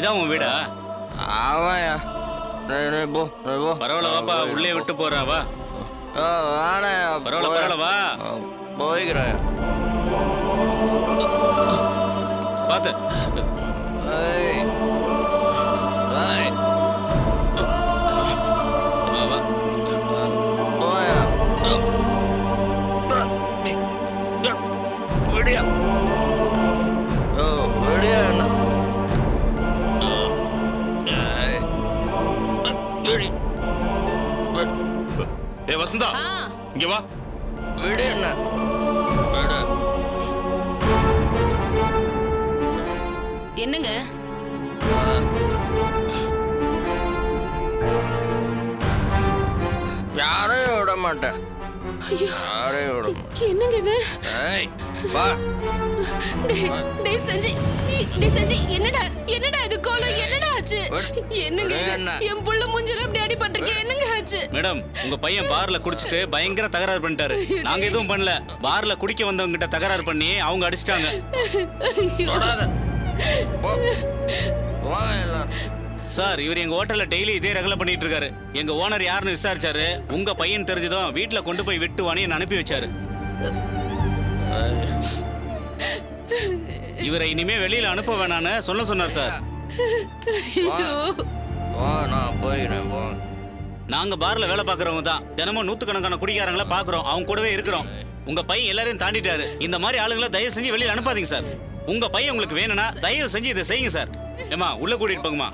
இதான் உன் வீடா? ஆமாயா. போ போ. பரவாயில்ல வாப்பா, உள்ளே விட்டு போறா வா. வேணாயா. பரவாயில்ல வா. போய்க்கிறேன். பாத்து. வசந்தா இங்க வா. விடு என்ன என்னங்க? யாரையும் விட மாட்டேன். யாரையும் விட மாட்டேன். என்னங்க இது? வா. டேய் சஞ்சி என்னடா இது கோலம்? என்னடா ஆச்சு? என்னங்க என் புள்ள மூஞ்சில அப்படி அடிபட்டிருக்கே, என்னங்க ஆச்சு? மேடம், உங்க பையன் பார்ல குடிச்சிட்டு பயங்கர தகராறு பண்ணிட்டாரு. நாங்க எதுவும் பண்ணல. பார்ல குடிக்க வந்தவங்க கிட்ட தகராறு பண்ணி அவங்க அடிச்சிட்டாங்க. சார், இவர் எங்க ஹோட்டல்ல டெய்லி இதே ரெகுலர் பண்ணிட்டு இருக்காரு. எங்க ஓனர் யாருன்னு விசாரிச்சாரு. உங்க பையன் தெரிஞ்சதும் வீட்டுல கொண்டு போய் விட்டுவானு என்ன அனுப்பி வச்சாரு. இவரை இனிமே வெளியில அனுப்ப வேணான்னு சொன்னார் சார். நான் போயிடுறேன். நாங்க பார்ல வேலை பாக்குறவங்க தான். தினமும் நூத்துக்கணக்கான குடிக்காரங்கள பாக்குறோம். அவங்க கூடவே இருக்கிறோம். உங்க பையன் எல்லாரையும் தாண்டிட்டாரு. இந்த மாதிரி ஆளுங்களை தயவு செஞ்சு வெளியில அனுப்பாதீங்க சார். உங்க பையன் உங்களுக்கு வேணும்னா தயவு செஞ்சு இதை செய்யுங்க சார். ஏமா உள்ள கூட்டிட்டு போங்கம்மா.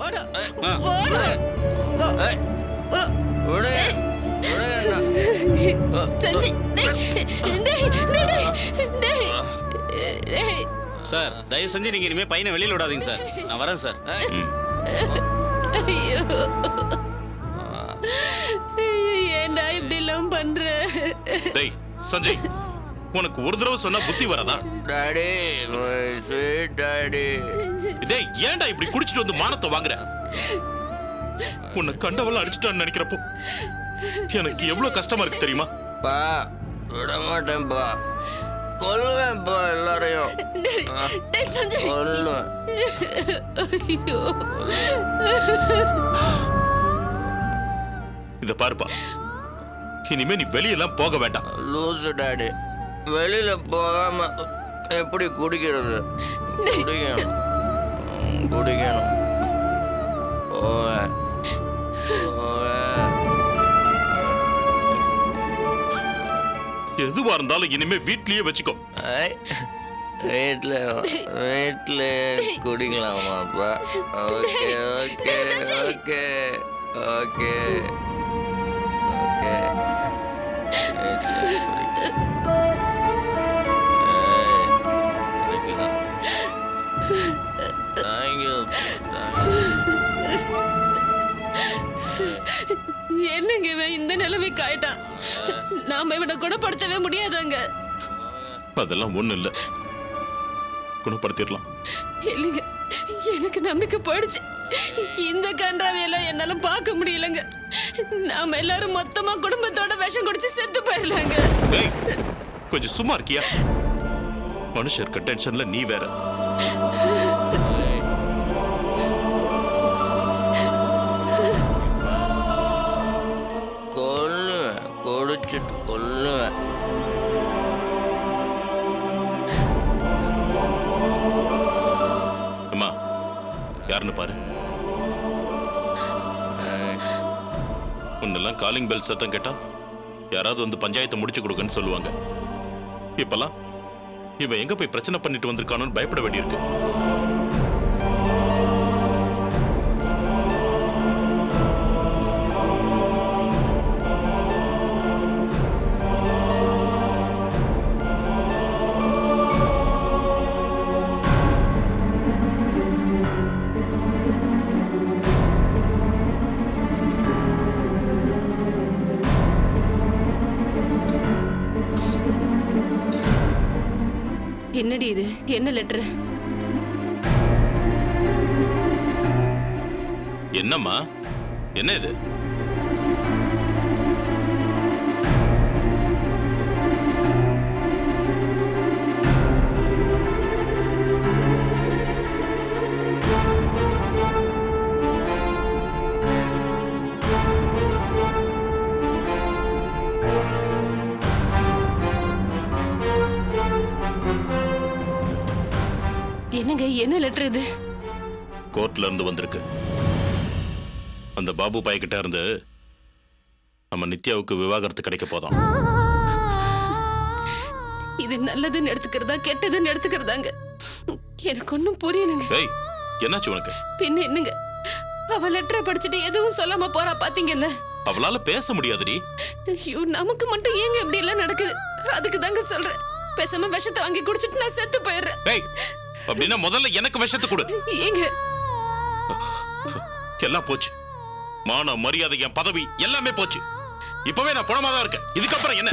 சார், தயவு செஞ்சு நீங்க இனிமே பையனை வெளியில விடாதீங்க சார். நான் வரேன் சார். ஏன்டா இப்படி எல்லாம் பண்ற? டேய் சஞ்சய், உனக்கு ஒரு தடவை சொன்னா புத்தி வரதா? Daddy, daddy. டேய், ஏன்டா இப்படி குடிச்சிட்டு வந்து மானத்தை வாங்குற? உன்னை கண்டவெல்லாம் அடிச்சிட்டான்னு நினைக்கிறப்போ எனக்கு எவ்வளவு கஷ்டமா இருக்கு தெரியுமா? பா, விட மாட்டேன்பா. கொல்லுவேன்பா எல்லாரையும். கொல்லுவேன். இத பாருப்பா, இனிமே நீ வெளியெல்லாம் போக வேண்டாம். லூசு டாடி, வெளியில போகாம எப்படி குடிக்கிறது? குடிக்கணும். போவேன். எதுவா இருந்தாலும் இனிமே வீட்லயே வச்சுக்கோ. வீட்ல குடிக்கலாமாப்பா? Okay okay okay okay okay. என்னங்க இவன் இந்த நிலைமைக்கு ஆயிட்டான்? நாம இவனை குணப்படுத்தவே முடியாதாங்க? அதெல்லாம் ஒண்ணு இல்ல, குணப்படுத்திடலாம். இல்லைங்க, எனக்கு நம்பிக்கை போயிடுச்சு. இந்த கன்றாவையெல்லாம் என்னால பார்க்க முடியலங்க. நாம எல்லாரும் மொத்தமா குடும்பத்தோட விஷம் குடிச்சு செத்து போயிடலாங்க. கொஞ்சம் சும்மா இருக்கியா? மனுஷன் இருக்க டென்ஷன்ல நீ வேற. குடிச்சிட்டு கொல்லுவேன். அம்மா, யாருன்னு பாரு. முன்னெல்லாம் காலிங் பெல் சத்தம் கேட்டா யாராவது வந்து பஞ்சாயத்தை முடிச்சு கொடுக்கன்னு சொல்லுவாங்க. இப்பெல்லாம் இவன் எங்க போய் பிரச்சனை பண்ணிட்டு வந்திருக்கானு பயப்பட வேண்டியிருக்கு. என்னடி இது? என்ன லெட்டர்? என்னம்மா, என்ன இது? என்ன லெட்டர் இது? கோர்ட்ல இருந்து வந்திருக்கு. அந்த பாபு பையன்கிட்ட இருந்து நம்ம நித்யாவுக்கு விவாகரத்து கிடைக்க போதும். இது நல்லதுன்னு எடுத்துக்கிறதா கெட்டதுன்னு எடுத்துக்கிறதாங்க? எனக்கு ஒன்னும் புரியலங்க. ஏய், என்னாச்சு உனக்கு? பின்ன என்னங்க, அவ லெட்டரை படிச்சுட்டு எதுவும் சொல்லாம போறா பாத்தீங்கல்ல? அவளால பேச முடியாதுடி. ஐயோ, நமக்கு மட்டும் ஏங்க இப்படி எல்லாம் நடக்குது? அதுக்கு தாங்க சொல்றேன், பேசாம விஷத்தை வாங்கி குடிச்சிட்டு நான் செத்து போயிடுறேன். ஏய், அப்படின்னா முதல்ல எனக்கு விஷத்தை கொடு. ஏங்க, எல்லாம் போச்சு. மான மரியாதை, என் பதவி எல்லாமே போச்சு. இப்பவே நான் பணமா தான் இருக்கேன். இதுக்கப்புறம் என்ன?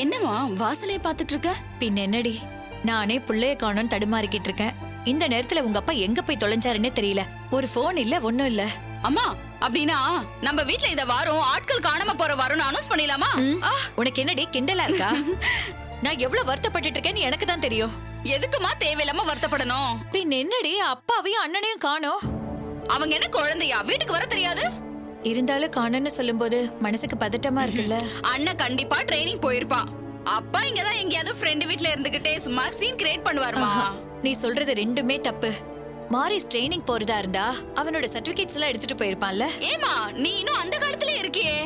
என்னமா வாசலே பாத்துட்டு இருக்க? பின் என்னடி, நானே புள்ளைய காணோன்னு தடுமாறிக்கிட்டு இருக்கேன். இந்த நேரத்துல உங்க அப்பா எங்க போய் தொலைஞ்சாருன்னே தெரியல. ஒரு போன் இல்ல, ஒண்ணும் இல்ல. அம்மா, அப்படின்னா நம்ம வீட்ல இத வாரம் ஆட்கள் காணாம போற வாரம்னு அனௌன்ஸ் பண்ணிடலாமா? உனக்கு என்னடி கிண்டலா இருக்கா? நான் எவ்வளவு வருத்தப்பட்டுட்டு இருக்கேன்னு எனக்கு தான் தெரியும். எதுக்குமா தேவையில்லாம வருத்தப்படணும்? பின் என்னடி, அப்பாவையும் அண்ணனையும் காணோம். அவங்க என்ன குழந்தையா, வீட்டுக்கு வர தெரியாது? இருந்தாலும் காணோன்னு சொல்லும்போது மனசுக்கு பதட்டமா இருக்குல்ல. அண்ணன் கண்டிப்பா ட்ரைனிங் போயிருப்பான். அப்பா இங்கதான் எங்கேயாவது ஃப்ரெண்ட் வீட்ல இருந்துகிட்டே சும்மா சீன் கிரியேட் பண்ணுவாருமா. நீ சொல்றது ரெண்டுமே தப்பு. மாரிஸ் ட்ரைனிங் போறதா இருந்தா அவனோட சர்டிபிகேட்ஸ் எல்லாம் எடுத்துட்டு போயிருப்பான்ல. ஏமா, நீ இன்னும் அந்த காலத்துல இருக்கியே.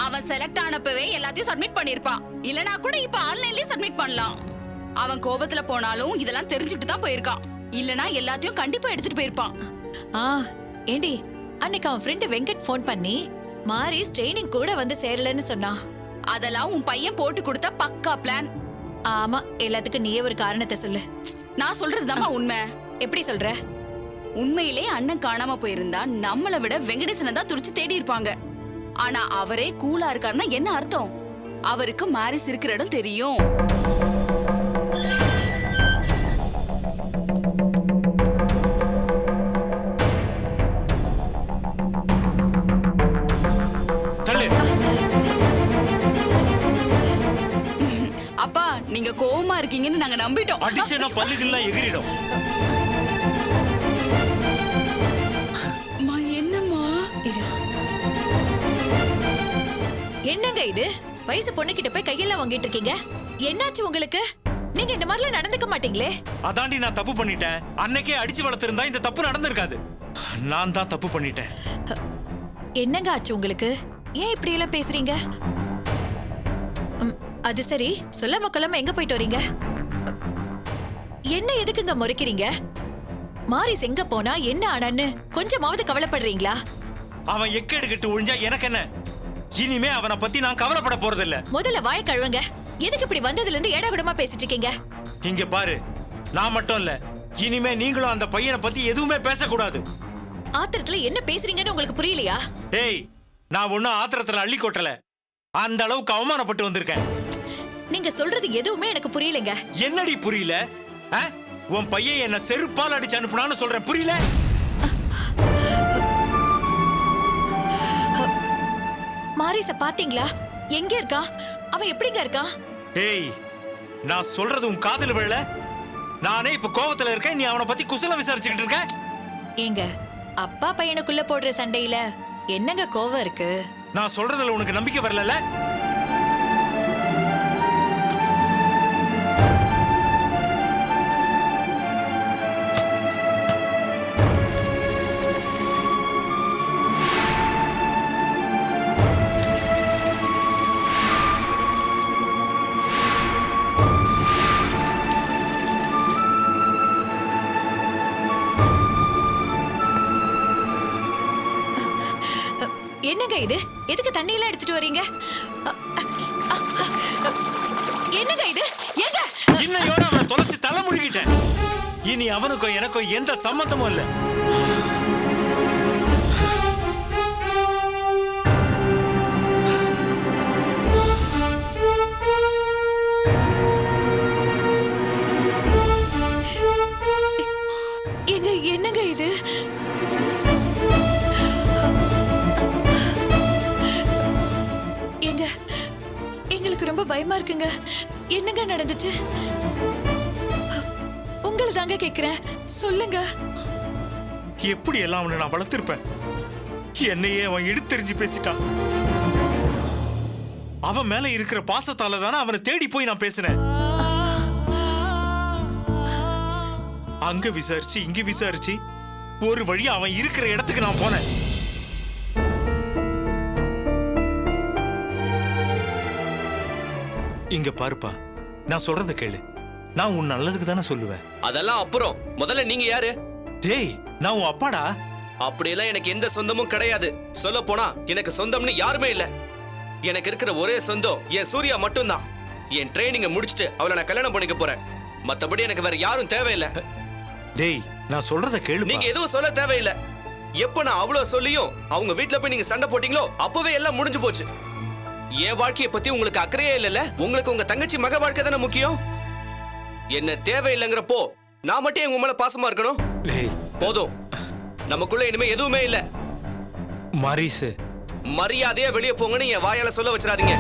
அவன் செலக்ட் ஆனப்பவே எல்லாத்தையும் சப்மிட் பண்ணிருப்பான். இல்லனா கூட இப்ப ஆன்லைன்லயே சப்மிட் பண்ணலாம். அவன் கோபத்துல போனாலும் இதெல்லாம் தெரிஞ்சுட்டு தான் போயிருக்கான். இல்லனா எல்லாத்தையும் கண்டிப்பா எடுத்துட்டு போயிருப்பான். ஏண்டி, அன்னைக்கு அவன் ஃப்ரெண்ட் வெங்கட் ஃபோன் பண்ணி மாரிஸ் ட்ரைனிங் கூட வந்து சேரலன்னு சொன்னான். அதெல்லாம் உன் பையன் போட்டு கொடுத்த பக்கா பிளான். ஆமா, எல்லாத்துக்கும் நீயே ஒரு காரணத்தை சொல்லு. நான் சொல்றதுதாம்மா உண்மை. எப்படி சொல்ற? உண்மையிலே அண்ணன் காணாம போயிருந்தா நம்மளை விட வெங்கடேசனை தான் துடிச்சு தேடி இருப்பாங்க. ஆனா அவரே கூலா இருக்காருன்னா என்ன அர்த்தம்? அவருக்கு மாரிஸ் இருக்கிற இடம் தெரியும். அப்பா, நீங்க கோவமா இருக்கீங்கன்னு நாங்க நம்பிட்டோம். அடிச்சேனா பல்லுகள்லாம் எகிரிடும். என்னம்மா? என்னங்க இது? வயசு பொண்ணு கிட்ட போய் கையெல்லாம் வாங்கிட்டு இருக்கீங்க. என்னாச்சு உங்களுக்கு? நீங்க இந்த மாதிரிலாம் நடந்துக்க மாட்டீங்களே. அதாண்டி நான் தப்பு பண்ணிட்டேன். அன்னைக்கே அடிச்சு வளர்த்திருந்தா இந்த தப்பு நடந்திருக்காது. நான் தான் தப்பு பண்ணிட்டேன். என்னங்க ஆச்சு உங்களுக்கு? ஏன் இப்படி எல்லாம் பேசுறீங்க? அது சரி, சொல்லாம கொள்ளாம எங்க போயிட்டு வரீங்க? என்ன எதுக்குங்க முறைக்கிறீங்க? மாரிஸ் எங்க போனா என்ன ஆனான்னு கொஞ்சமாவது கவலைப்படுறீங்களா? அவன் எக்கேடு கெட்டு ஒழிஞ்சா எனக்கு என்ன? இனிமே அவனை பத்தி நான் கவலைப்பட போறதில்ல. முதல்ல வாய கழுவுங்க. எதுக்கு இப்படி வந்ததுல இருந்து ஏடாகுடமா பேசிட்டு இருக்கீங்க? இங்க பாரு, நான் மட்டும் இல்ல, இனிமே நீங்களும் அந்த பையனை பத்தி எதுவுமே பேசக்கூடாது. ஆத்திரத்துல என்ன பேசுறீங்கன்னு உங்களுக்கு புரியலையா? ஏய், நான் ஒன்னும் ஆத்திரத்துல அள்ளி கொட்டல. அந்த அளவுக்கு அவமானப்பட்டு வந்திருக்கேன். நீங்க சொல்றது எதுவுமே எனக்கு புரியலங்க. என்னடி புரியல? உன் பையன் என்ன செருப்பால் அடிச்சு அனுப்புனான்னு சொல்றேன், புரியல? மாரிஸ பாத்தீங்களா? எங்க இருக்கா? அவன் எப்படிங்க இருக்கான்? ஏய், நான் சொல்றது உன் காதுல விழல? நானே இப்ப கோவத்துல இருக்கேன், நீ அவனை பத்தி குசலம் விசாரிச்சுக்கிட்டு இருக்க? ஏங்க, அப்பா பையனுக்குள்ள போடுற சண்டையில என்னங்க கோவம் இருக்கு? நான் சொல்றதுல உனக்கு நம்பிக்கை வரல? என்னங்க இது? எதுக்கு தண்ணி எல்லாம் எடுத்துட்டு வரீங்க? என்னங்க இது? ஏங்க, இன்னையோட அவனை தொலைச்சு தலை முழுகிட்டேன். இனி அவனுக்கும் எனக்கும் எந்த சம்மந்தமும் இல்ல. இருக்குங்க. என்னங்க நடந்துச்சு? உங்களை தாங்க கேக்குறேன், சொல்லுங்க. எப்படி எல்லாம் அவனை நான் வளர்த்திருப்பேன். என்னையே அவன் எடுத்தெறிஞ்சு பேசிட்டான். அவன் மேல இருக்கிற பாசத்தால தானே அவனை தேடி போய் நான் பேசினேன். அங்க விசாரிச்சு இங்க விசாரிச்சு ஒரு வழி அவன் இருக்கிற இடத்துக்கு நான் போனேன். இங்க பாருப்பா, நான் சொல்றத கேளு. நான் உன் நல்லதுக்கு தானே சொல்லுவேன். அதெல்லாம் அப்புறம் முதல்ல நீங்க யாரு? டேய், நான் உன் அப்பாடா. அப்படியெல்லாம் எனக்கு எந்த சொந்தமும் கிடையாது. சொல்ல போனா எனக்கு சொந்தம்னு யாருமே இல்ல. எனக்கு இருக்கிற ஒரே சொந்தம் என் சூர்யா மட்டும்தான். என் ட்ரைனிங்கை முடிச்சுட்டு அவளை நான் கல்யாணம் பண்ணிக்க போறேன். மத்தபடி எனக்கு வேற யாரும் தேவையில்லை. டேய், நான் சொல்றத கேளு. நீங்க எதுவும் சொல்ல தேவையில்லை. எப்ப நான் அவ்வளவு சொல்லியும் அவங்க வீட்டுல போய் நீங்க சண்டை போட்டீங்களோ அப்பவே எல்லாம் முடிஞ்சு போச்சு. என் வாழ்க்கையை பத்தி உங்களுக்கு அக்கறையே இல்லைல்ல. உங்களுக்கு உங்க தங்கச்சி மக வாழ்க்கை தானே முக்கியம். என்ன தேவையில்லைங்கிறப்போ நான் மட்டும் உங்க மேல பாசமா இருக்கணும். டேய், போதும். நமக்குள்ள இனிமே எதுவுமே இல்ல. மாரிஸ், மரியாதையா வெளியே போங்கன்னு என் வாயால சொல்ல வச்சிடாதீங்க.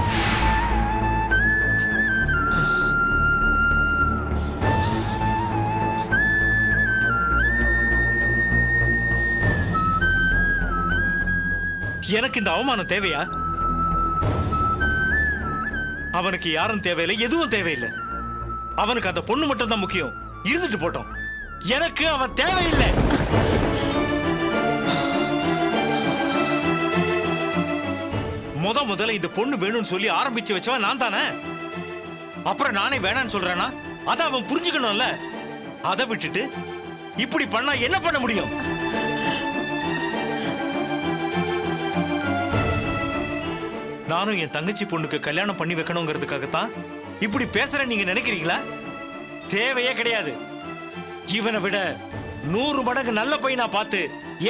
எனக்கு இந்த அவமானம் தேவையா? அவனுக்கு யாரும் தேவையில்லை, எதுவும் தேவையில்லை. அவனுக்கு அந்த பொண்ணு மட்டும் தான் முக்கியம். இருந்துட்டு போட்டோம். எனக்கு அவன் தேவையில்லை. முதல்ல இந்த பொண்ணு வேணும்னு சொல்லி ஆரம்பிச்சு வச்சவன் நான் தானே. அப்புறம் நானே வேணான்னு சொல்றேனா? அத அவன் புரிஞ்சுக்கணும்ல. அதை விட்டுட்டு இப்படி பண்ணா என்ன பண்ண முடியும்? நானும் என் தங்கச்சி பொண்ணுக்கு கல்யாணம் பண்ணி வைக்கணுங்கிறதுக்காகத்தான் இப்படி பேசுறேன் நீங்க நினைக்கிறீங்களா? தேவையே கிடையாது. இவனை விட 100 மடங்கு நல்ல பையனா பார்த்து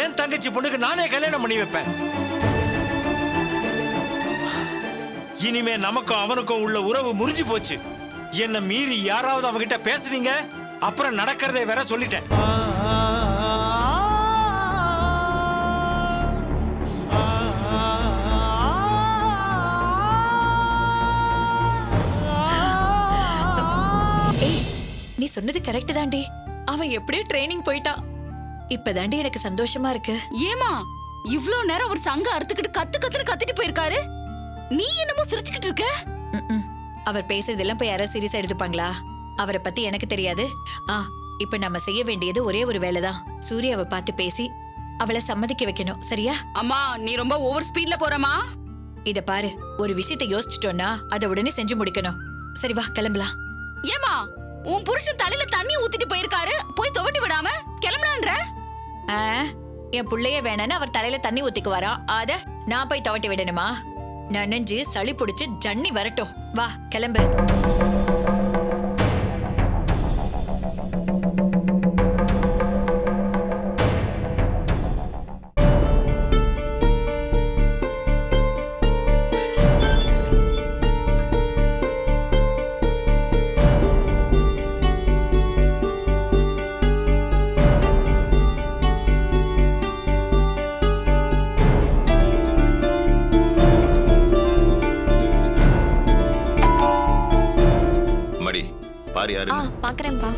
என் தங்கச்சி பொண்ணுக்கு நானே கல்யாணம் பண்ணி வைப்பேன். இனிமே நமக்கும் அவனுக்கும் உள்ள உறவு முறிஞ்சு போச்சு. என்ன மீறி யாராவது அவகிட்ட பேசுனீங்க, அப்புறம் நடக்கிறதை வேற சொல்லிட்டேன். நீ சொன்னது கரெக்ட் தாண்டி. அவன் எப்படியோ ட்ரைனிங் போயிட்டான். இப்பதாண்டி எனக்கு சந்தோஷமா இருக்கு. ஏமா இவ்ளோ நேரம் ஒரு சங்க அறுத்துக்கிட்டு கத்துன்னு கத்திட்டு போயிருக்காரு. நீ என்னமோ சிரிச்சுக்கிட்டு இருக்க. அவர் பேசுறதெல்லாம் போய் யாராவது சீரியஸா எடுத்துப்பாங்களா? அவரை பத்தி எனக்கு தெரியாது. இப்ப நம்ம செய்ய வேண்டியது ஒரே ஒரு வேலைதான். சூர்யாவை பார்த்து பேசி அவளை சம்மதிக்க வைக்கணும். சரியா? அம்மா நீ ரொம்ப ஓவர் ஸ்பீட்ல போறமா. இத பாரு, ஒரு விஷயத்தை யோசிச்சுட்டோம்னா அதை உடனே செஞ்சு முடிக்கணும். சரி வா, கிளம்பலாம். ஏமா உன் புருஷன் தலையில தண்ணி ஊத்திட்டு போயிருக்காரு, போய் துவட்டி விடாம கிளம்பலான்ற? என் புள்ளைய வேணான்னு அவர் தலையில தண்ணி ஊத்திக்கு வரா, அத நான் போய் துவட்டி விடணுமா? நனைஞ்சு சளி பிடிச்சு ஜன்னி வரட்டும். வா கிளம்பு. பாரு யாரு. பாக்குறேன்பா.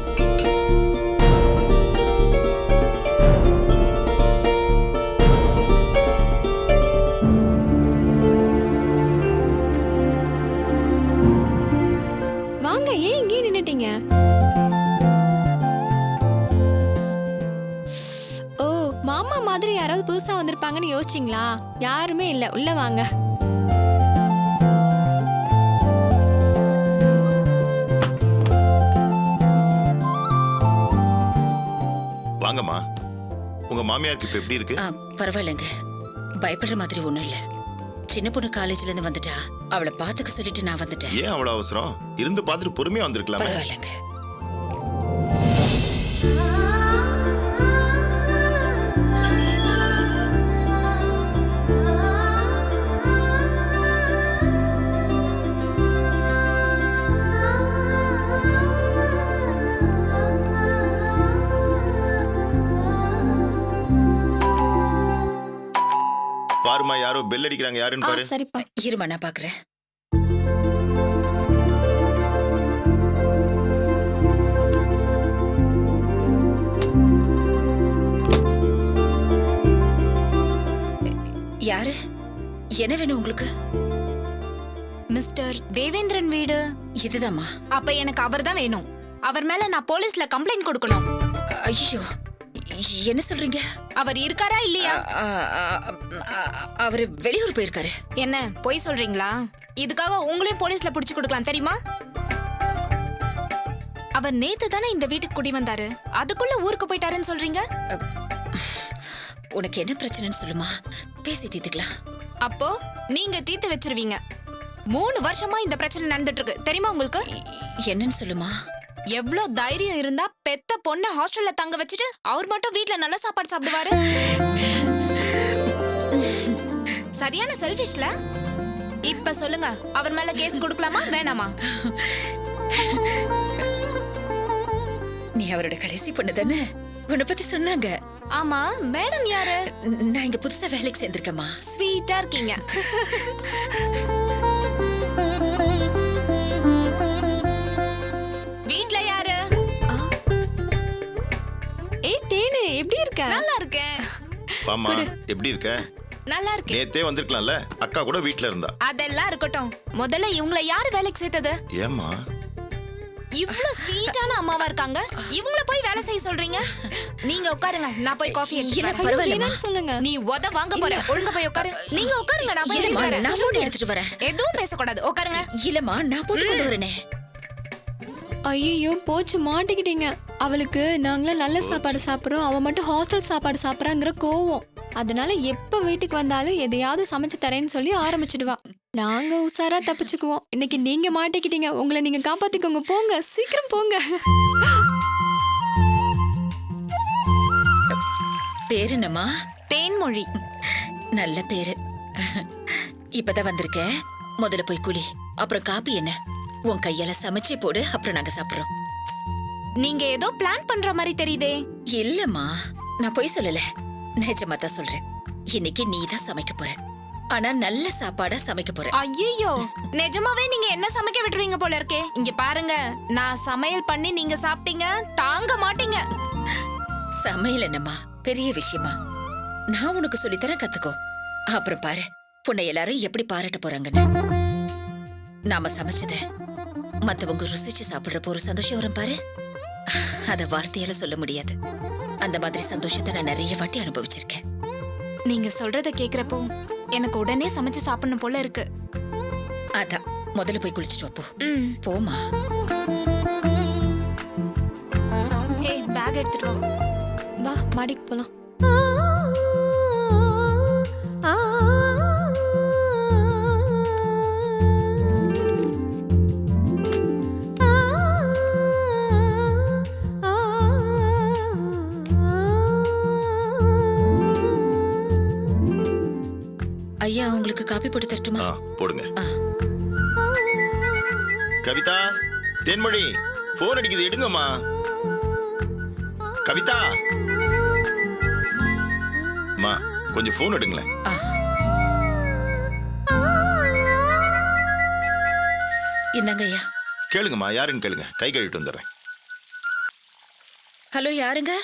வாங்க, ஏன் இங்கே நின்னுட்டீங்க? ஓ, மாமா மாதிரி யாராவது புதுசா வந்திருப்பாங்கன்னு யோசிச்சிங்களா? யாருமே இல்ல, உள்ள வாங்க. வாங்கம்மா. உங்க மாமியாருக்கு இப்ப எப்படி இருக்கு? பரவாயில்லைங்க, பயப்படுற மாதிரி ஒண்ணும் இல்ல. சின்ன பொண்ணு காலேஜ்ல இருந்து வந்துட்டா, அவளை பாத்துக்க சொல்லிட்டு நான் வந்துட்டேன். ஏன் அவ்வளவு அவசரம்? இருந்து பார்த்துட்டு பொறுமையா வந்திருக்கலாமே. பரவாயில்லைங்க. பாருமா, யாரோ பெல் அடிக்கிறாங்க. யாருன்னு பாரு. சரிப்பா. இருமா, நான் பாக்குறேன். யாரு? என்ன வேணும் உங்களுக்கு? மிஸ்டர் தேவேந்திரன் வீடு. இதுதாம்மா. அப்ப எனக்கு அவர் தான் வேணும். அவர் மேல நான் போலீஸ்ல கம்ப்ளைண்ட் கொடுக்கணும். ஐயோ, என்ன சொல்றீங்க? அவர் இருக்காரா இல்லையா? அவரு வெளியூர் போயிருக்காரு. என்ன பொய் சொல்றீங்களா? இதுக்காக உங்களையும் போலீஸ்ல புடிச்சு கொடுக்கலாம் தெரியுமா? அவர் நேத்து தானே இந்த வீட்டுக்கு குடி வந்தாரு, அதுக்குள்ள ஊருக்கு போயிட்டாருன்னு சொல்றீங்க. உனக்கு என்ன பிரச்சனைன்னு சொல்லுமா, பேசி தீர்த்துக்கலாம். அப்போ நீங்க தீர்த்து வச்சிருவீங்க. 3 வருஷமா இந்த பிரச்சனை நடந்துட்டு இருக்கு தெரியுமா உங்களுக்கு? என்னன்னு சொல்லுமா. எவ்ளோ தைரியம் இருந்தா பெத்த பொண்ண ஹாஸ்டல்ல தங்க வச்சுட்டு அவர் மட்டும் வீட்ல நல்ல சாப்பாடு சாப்பிடுவாரு. சரியான செல்ஃபிஷ்ல. இப்ப சொல்லுங்க, அவர் மேல கேஸ் கொடுக்கலாமா வேணாமா? நீ அவரோட கடைசி பொண்ணு தானே, உன்னை பத்தி சொன்னாங்க. ஆமா, மேடம் யாரு? நான் இங்க புதுசா வேலைக்கு சேர்ந்திருக்கேம்மா. ஸ்வீட்டா இருக்கீங்க. வீட்ல யாரு? ஏய் தேனு, எப்படி இருக்க? நல்லா இருக்கேன். பாமா எப்படி இருக்க? நல்லா இருக்கேன். நேத்தே வந்திருக்கலாம்ல, அக்கா கூட வீட்ல இருந்தா. அதெல்லாம் இருக்கட்டும். முதல்ல இவங்களை யாரு வேலைக்கு சேர்த்தது? ஏமா இவ்ளோ ஸ்வீட்டான அம்மாவா இருக்காங்க, இவங்கள போய் வேலை செய்ய சொல்றீங்க? நீங்க உட்காருங்க, நான் போய் காஃபி இல்ல, எடுத்து பரவாயில்லைம்மா. சொல்லுங்க. நீ உத வாங்க போற, ஒழுங்கா போய் உட்காரு. நீங்க உட்காருங்க, நான் போய் இல்லம்மா, எடுத்து வரேன். நான் போட்டு எடுத்துட்டு வரேன். எதுவும் பேசக்கூடாது, உட்காருங்க. இல்லம்மா, நான் போட்டு கொண்டு வரேனே. ஐயோ போச்சு, மாட்டிக்கிட்டீங்க. அவளுக்கு நாங்களாம் நல்ல சாப்பாடு சாப்பிட்றோம், அவ மட்டும் ஹாஸ்டல் சாப்பாடு சாப்பிட்றாங்கிற கோவம். அதனால எப்ப வீட்டுக்கு வந்தாலும் எதையாவது சமைச்சு தரேன்னு சொல்லி ஆரம்பிச்சிடுவா. நாங்க உசாரா தப்பிச்சுக்குவோம். இன்னைக்கு நீங்க மாட்டிக்கிட்டீங்க. உங்களை நீங்க காப்பாத்திக்கோங்க. போங்க, சீக்கிரம் போங்க. பேரு என்னம்மா? தேன்மொழி. நல்ல பேரு. இப்பதான் வந்திருக்க, முதல்ல போய் குளி, அப்புறம் காப்பி என்ன உன் கையால சமைச்சே போடு, அப்புறம் நாங்க சாப்பிடுறோம். நீங்க ஏதோ பிளான் பண்ற மாதிரி தெரியுதே. இல்லம்மா, நான் பொய் சொல்லல, நிஜமா தான் சொல்றேன். இன்னைக்கு நீ தான் சமைக்க போற, ஆனா நல்ல சாப்பாடா சமைக்க போற. ஐயோ, நிஜமாவே நீங்க என்ன சமைக்க விட்டுருவீங்க போல இருக்கே. இங்க பாருங்க, நான் சமையல் பண்ணி நீங்க சாப்பிட்டீங்க தாங்க மாட்டீங்க. சமையல் என்னம்மா பெரிய விஷயமா? நான் உனக்கு சொல்லித்தரேன், கத்துக்கோ. அப்புறம் பாரு, உன்னை எல்லாரும் எப்படி பாராட்ட போறாங்கன்னு. நாம சமைச்சத மத்தவங்க ருசிச்சு சாப்பிடுறப்போ ஒரு சந்தோஷம் வரும் பாரு, அத வார்த்தையால சொல்ல முடியாது. அந்த மாதிரி சந்தோஷத்தை நான் நிறைய வாட்டி அனுபவிச்சிருக்கேன். நீங்க சொல்றத கேக்குறப்போ எனக்கு உடனே சமைச்சு சாப்பிடணும் போல இருக்கு. அதான் முதல்ல போய் குளிச்சுட்டு வா, போ. ம். போமா. ஏய், பேக் எடுத்துட்டு வா. வா, மாடிக்கு போலாம். ஐயா, உங்களுக்கு காப்பி போட்டு தரட்டுமா? போடுங்க. கவிதா, தேன்மொழி, போன் அடிக்குது, எடுங்கம்மா. கவிதா அம்மா, கொஞ்சம் போன் எடுங்களேன். இந்தாங்க ஐயா. கேளுங்கம்மா, யாருன்னு கேளுங்க, கை கழுவிட்டு வந்துடுறேன். ஹலோ, யாருங்க?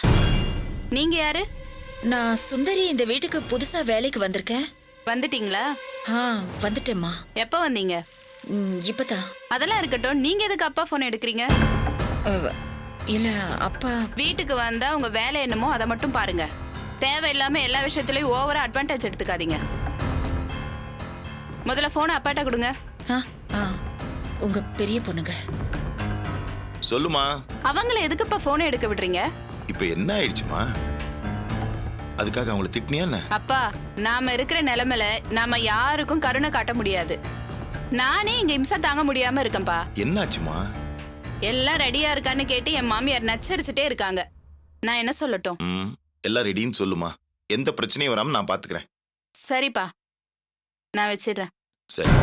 நீங்க யாரு? நான் சுந்தரி, இந்த வீட்டுக்கு புதுசா வேலைக்கு வந்திருக்கேன். வந்துட்டீங்களா? வந்துட்டேம்மா. எப்ப வந்தீங்க? இப்பதான். அதெல்லாம் இருக்கட்டும், நீங்க எதுக்கு அப்பா போன் எடுக்கிறீங்க? இல்ல, அப்பா வீட்டுக்கு வந்தா உங்க வேலை என்னமோ அதை மட்டும் பாருங்க. தேவையில்லாம எல்லா விஷயத்திலயும் ஓவரா அட்வான்டேஜ் எடுத்துக்காதீங்க. முதல்ல போனை அப்பாட்ட கொடுங்க. உங்க பெரிய பொண்ணுங்க. சொல்லுமா. அவங்கள எதுக்குப்பா போனை எடுக்க விடுறீங்க? இப்ப என்ன ஆயிடுச்சுமா? அதுக்காக அவங்களை திட்டினியா என்ன? அப்பா, நாம இருக்கிற நிலைமையில நாம யாருக்கும் கருணை காட்ட முடியாது. நானே இங்க இம்சை தாங்க முடியாம இருக்கேன்பா. என்னாச்சுமா? எல்லாம் ரெடியா இருக்கான்னு கேட்டு என் மாமியார் நச்சரிச்சுட்டே இருக்காங்க. நான் என்ன சொல்லட்டும்? எல்லாம் ரெடின்னு சொல்லுமா. எந்த பிரச்சனையும் வராம நான் பாத்துக்கிறேன். சரிப்பா, நான் வச்சிடுறேன். சரி.